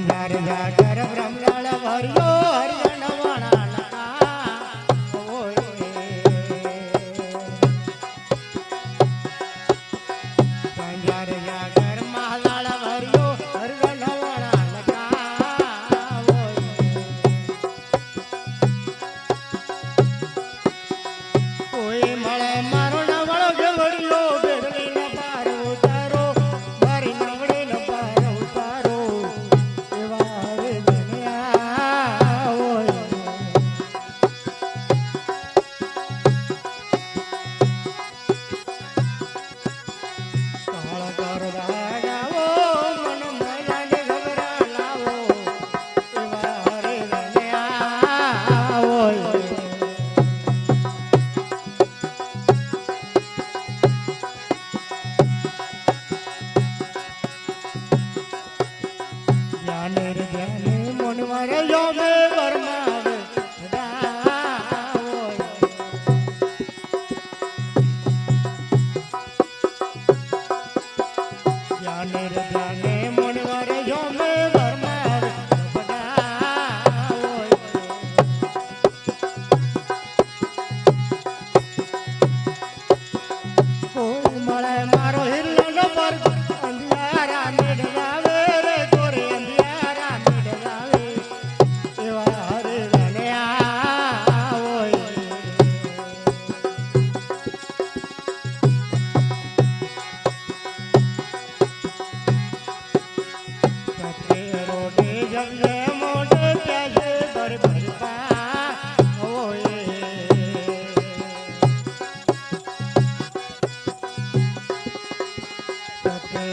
Jagr બ્રહ્મલાલ ભર્યો હરિજન વણાલકા ઓય Jagr Jagr મહાલાલ ભર્યો હરિજન વણાલકા ઓય કોઈ મળે મારો નવળો જવડિયો બેડલી ન પાર ઉતારો મારી નવડી ન પાર ઉતારો એવા રે દુનિયા ઓય કાળ કર રાગાવો મન મલાને ઘબરા લાવો એવા રે દુનિયા ઓય જ્ઞાને રે જ્ઞાને મન મારે યોગે વરમાવે જ્ઞાને રે જ્ઞાને મન મારે યોગે વરમાવે કોઈ મળે મારો હિરલો પર અંધિયારા મેળવાવે રે ગોરે અંધિયારા મેળવાવે એવા હરે રને ઓય સતે રોડે જમને મોઢે પ્યાસે ભર ભરતા ઓય સતે